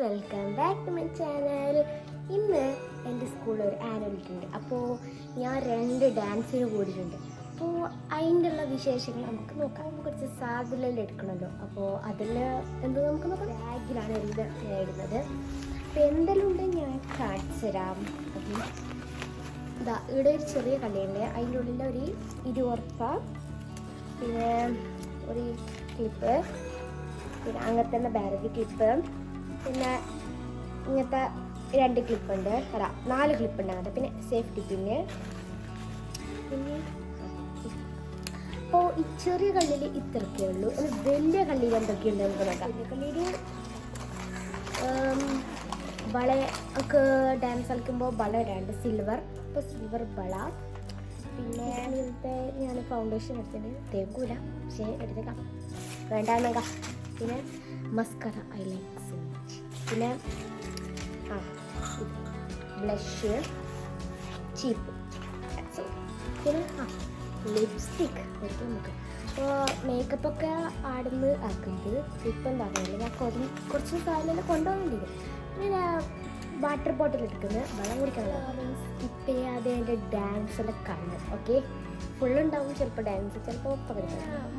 Welcome back to my channel. ഇന്ന് എൻ്റെ സ്കൂളിൽ ഒരു ആനുവൽ ഡേ ഉണ്ട്. അപ്പോൾ ഞാൻ 2 ഡാൻസിന് കൂടിയിട്ടുണ്ട്. അപ്പോൾ അതിൻ്റെ ഉള്ള വിശേഷങ്ങൾ നമുക്ക് നോക്കാം. കുറച്ച് സാധനമെല്ലാം എടുക്കണമല്ലോ. അപ്പോൾ അതിൽ എന്തോ നമുക്ക് നോക്കാം. ബാഗിലാണ് ഇടുന്നത്. അപ്പോൾ എന്തെല്ലാം ഉണ്ട് ഞാൻ കാണിച്ചു തരാം. ഇതാ ഇവിടെ ഒരു ചെറിയ കള്ളിയുണ്ട്. അതിൻ്റെ ഉള്ളിൽ ഒരു 20 ഉറുപ്പ, പിന്നെ ഒരു ക്ലിപ്പ്, പിന്നെ അങ്ങനത്തെ തന്നെ ബാരതി ക്ലിപ്പ്, പിന്നെ ഇങ്ങനത്തെ 2 ക്ലിപ്പുണ്ട്, 4 ക്ലിപ്പുണ്ട് അങ്ങനത്തെ, പിന്നെ സേഫ്റ്റി പിന്നെ അപ്പോൾ ഈ ചെറിയ കള്ളിയിൽ ഇത്രയൊക്കെ ഉള്ളൂ. വലിയ കള്ളിയിൽ എന്തൊക്കെയുണ്ട് നമുക്ക് നോക്കാം. വലിയ കള്ളിയിൽ വള ഒക്കെ ഡാൻസ് കളിക്കുമ്പോൾ വള 2 സിൽവർ, ഇപ്പോൾ സിൽവർ വള. പിന്നെ ഇങ്ങനത്തെ ഞാൻ ഫൗണ്ടേഷൻ എടുത്തിട്ടുണ്ട്, തേക്കൂല പക്ഷേ എടുത്തേക്കാം, വേണ്ടാന്നേക്കാം. പിന്നെ മസ്കറ ഐലൈനേഴ്സ്, പിന്നെ ബ്ലഷ്, ചീപ്പ്, പിന്നെ ലിപ്സ്റ്റിക്ക് നമുക്ക്. അപ്പോൾ മേക്കപ്പൊക്കെ ആടുന്ന് ആക്കുന്നത് ഇപ്പം എന്താ പറയുക, ഞാൻ കുറച്ച് സാധനം കൊണ്ടുപോകുന്നുണ്ട്. പിന്നെ വാട്ടർ ബോട്ടിൽ എടുക്കുന്നത്, വെള്ളം കുടിക്കണം. സ്കിപ്പ് ചെയ്യാതെ എൻ്റെ ഡാൻസെല്ലാം കാണുന്നത്. ഓക്കെ, ഫുള്ളുണ്ടാവും ചിലപ്പോൾ ഡാൻസ്, ചിലപ്പോൾ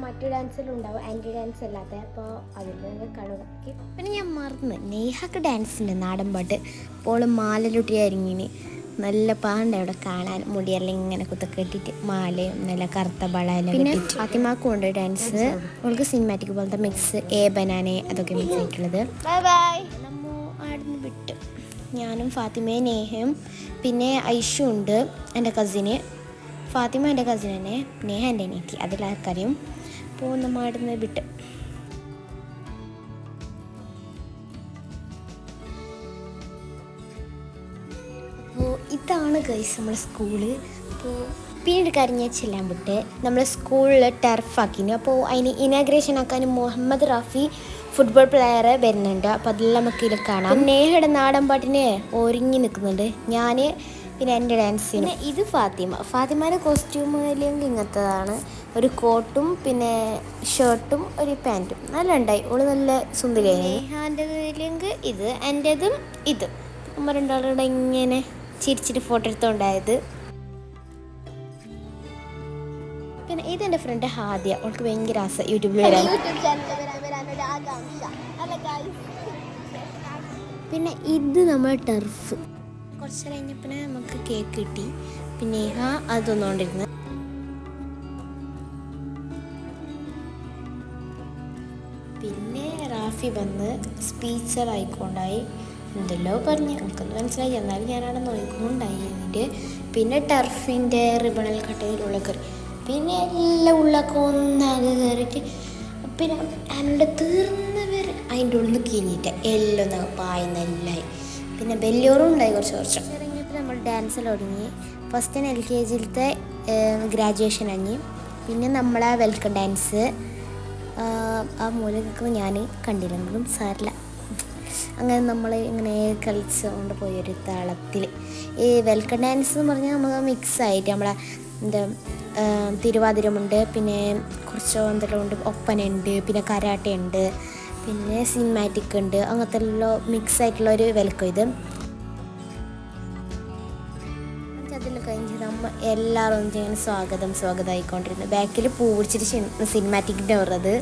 മറ്റു ഡാൻസെല്ലാം ഉണ്ടാവും, ആൻറ്റി ഡാൻസ് അല്ലാത്ത. അപ്പോൾ അതിൽ കാണുക. ഓക്കെ, പിന്നെ ഞാൻ മറന്ന് നെയ്ഹക്ക് ഡാൻസിൻ്റെ നാടൻ പാട്ട്. അപ്പോൾ മാലലുട്ടിയായിരിങ്ങനെ നല്ല പാണ്ട് അവിടെ കാണാൻ, മുടിയെല്ലാം ഇങ്ങനെ കുത്തൊക്കെ ഇട്ടിട്ട് മാലയും നല്ല കറുത്ത വളയെല്ലാം. പിന്നെ ഫാത്തിമാക്കും ഉണ്ട് ഡാൻസ്. അവൾക്ക് സിനിമാറ്റിക് പോലത്തെ മിക്സ്, ബനാനെ അതൊക്കെ മിക്സ് ആയിട്ടുള്ളത്. നമ്മ ആടുന്ന് വിട്ട് ഞാനും ഫാത്തിമയും നേഹയും പിന്നെ ഐഷു ഉണ്ട് എൻ്റെ കസിന്. ഫാത്തിമ എൻ്റെ കസിൻ തന്നെ, നേഹ എൻ്റെ അനിയത്തി, അതിലാർക്കറിയും. അപ്പോൾ നമ്മൾ ആടുന്ന് വിട്ട് അപ്പോൾ ഇതാണ് ഗൈസ് നമ്മുടെ സ്കൂള്. അപ്പോൾ പിന്നീട് കാര്യം ഞാൻ ചെല്ലാൻ വിട്ട് നമ്മൾ സ്കൂളിൽ ടർഫാക്കിന്. അപ്പോൾ അതിന് ഇനാഗ്രേഷൻ ആക്കാൻ മുഹമ്മദ് റാഫി ഫുട്ബോൾ പ്ലെയർ വരുന്നുണ്ട്. അപ്പോൾ അതെല്ലാം നമുക്ക് ഇതിൽ കാണാം. നേഹയുടെ നാടൻ പാട്ടിന് ഒരുങ്ങി നിൽക്കുന്നുണ്ട് ഞാൻ, പിന്നെ എൻ്റെ ഡാൻസിന്. ഇത് ഫാത്തിമയുടെ കോസ്റ്റ്യൂം അല്ലെങ്കിൽ ഇങ്ങനത്തതാണ്, ഒരു കോട്ടും പിന്നെ ഷർട്ടും ഒരു പാൻറ്റും നല്ല ഉണ്ടായി. ഓള് നല്ല സുന്ദരിയായി. നേഹാൻ്റെതിലെങ്കിൽ ഇത്, എൻ്റെതും ഇത്. നമ്മൾ രണ്ടാളുടെ ഇങ്ങനെ ചിരിച്ചിട്ട് ഫോട്ടോ എടുത്തോണ്ടായത്. പിന്നെ ഇതെൻ്റെ ഫ്രണ്ട് ഹാദിയ, അവൾക്ക് ഭയങ്കര ആസ യൂട്യൂബിൽ വരാൻ. പിന്നെ ഇത് നമ്മൾ ടർഫ്. കുറച്ച് കഴിഞ്ഞപ്പോൾ നമുക്ക് കേക്ക് കിട്ടി. പിന്നെ അത് തന്നുകൊണ്ടിരുന്നു. പിന്നെ റാഫി വന്ന് സ്പീച്ചർ ആയിക്കൊണ്ടായി, എന്തെല്ലോ പറഞ്ഞ് നമുക്കൊന്നും മനസ്സിലായി, എന്നാലും ഞാനവിടെ നോക്കിക്കൊണ്ടായി എന്നിട്ട്. പിന്നെ ടർഫിൻ്റെ റിബണൽ കട്ടയിലുള്ള കയറി, പിന്നെ എല്ലാം ഉള്ളൊക്കെ ഒന്നാകെ കയറിയിട്ട്, പിന്നെ അതിൻ്റെ തീർന്നവർ അതിൻ്റെ ഉള്ളിൽ നിന്ന് കിഞ്ഞിട്ട് എല്ലാം പായുന്നെല്ലായി. പിന്നെ വലിയോറും ഉണ്ടായി കുറച്ച് ഇറങ്ങിയപ്പോൾ നമ്മൾ ഡാൻസിൽ തുടങ്ങി. ഫസ്റ്റ് LKGയിലത്തെ ഗ്രാജുവേഷൻ കഴിഞ്ഞ്. പിന്നെ നമ്മളെ വെൽക്കം ഡാൻസ് ആ മൂലക്കൊക്കെ ഞാൻ കണ്ടില്ലെങ്കിലും സാരില്ല, അങ്ങനെ നമ്മൾ ഇങ്ങനെ കളിച്ചുകൊണ്ട് പോയൊരു താളത്തിൽ. ഈ വെൽക്കം ഡാൻസ് എന്ന് പറഞ്ഞാൽ നമ്മൾ മിക്സായിട്ട് നമ്മളെ എന്താ തിരുവാതിരമുണ്ട്, പിന്നെ കുറച്ച് എന്തെല്ലാം ഉണ്ട്, ഒപ്പനുണ്ട്, പിന്നെ കരാട്ടയുണ്ട്, പിന്നെ സിനിമാറ്റിക് ഉണ്ട്, അങ്ങനത്തെ എല്ലാം മിക്സ് ആയിട്ടുള്ള ഒരു വെൽക്കം ഇത്. അതിൽ കഴിഞ്ഞ് നമ്മൾ എല്ലാവരും ഇങ്ങനെ സ്വാഗതമായിക്കൊണ്ടിരുന്നു. ബാക്കിൽ പൂ പിടിച്ചിട്ട് സിനിമാറ്റിക്കിൻ്റെ ഉള്ളത്.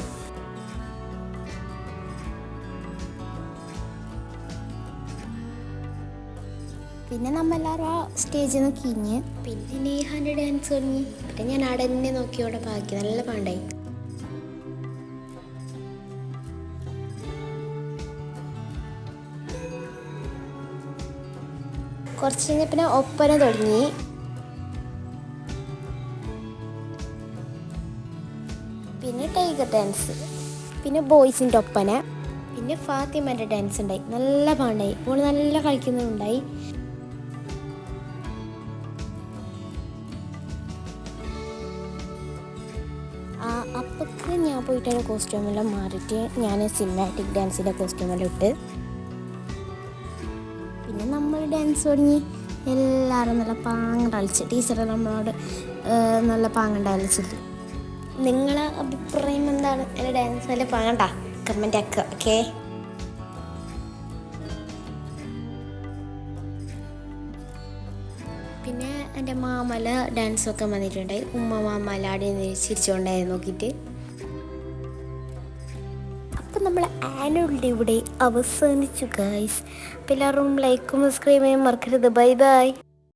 പിന്നെ നമ്മളെല്ലാവരും ആ സ്റ്റേജിൽ നിന്ന് കിഞ്ഞ്. പിന്നെ നേഹാൻ്റെ ഡാൻസ് തുടങ്ങി. പിന്നെ ഞാൻ അവിടെ തന്നെ നോക്കിയോടെ ബാക്കി നല്ല പാണ്ടായി. കുറച്ച് കഴിഞ്ഞാൽ പിന്നെ ഒപ്പന തുടങ്ങി. പിന്നെ ടൈഗർ ഡാൻസ്, പിന്നെ ബോയ്സിൻ്റെ ഒപ്പന, പിന്നെ ഫാത്തിമൻ്റെ ഡാൻസ് ഉണ്ടായി. നല്ല പാണ്ടായി, ഓള് നല്ല കളിക്കുന്നുണ്ടായി. അപ്പൊക്ക് ഞാൻ പോയിട്ട് കോസ്റ്റ്യൂമെല്ലാം മാറിയിട്ട് ഞാൻ സിനിമാറ്റിക് ഡാൻസിൻ്റെ കോസ്റ്റ്യൂമെല്ലാം ഇട്ട്. പിന്നെ നമ്മൾ ഡാൻസ് തുടങ്ങി. എല്ലാവരും നല്ല പാങ്ങ കളിച്ച്, ടീച്ചർ നമ്മളോട് നല്ല പാങ്ങണ്ട കളിച്ചിട്ട്. നിങ്ങളെ അഭിപ്രായം എന്താണ്? എൻ്റെ ഡാൻസ് നല്ല പാങ്ങണ്ട കമൻ്റ് ആക്കുക. ഓക്കെ, പിന്നെ എൻ്റെ മാമല ഡാൻസൊക്കെ വന്നിട്ടുണ്ടായി. ഉമ്മ മാമല ആടി ചിരിച്ചുകൊണ്ടായി നോക്കിയിട്ട്. അപ്പം നമ്മൾ ആനുവൽ ഡേ ഇവിടെ അവസാനിച്ചു ഗൈസ്. അപ്പം എല്ലാവരും ലൈക്കും സബ്സ്ക്രൈബ് ചെയ്യാൻ മറക്കരുത്. Bye bye.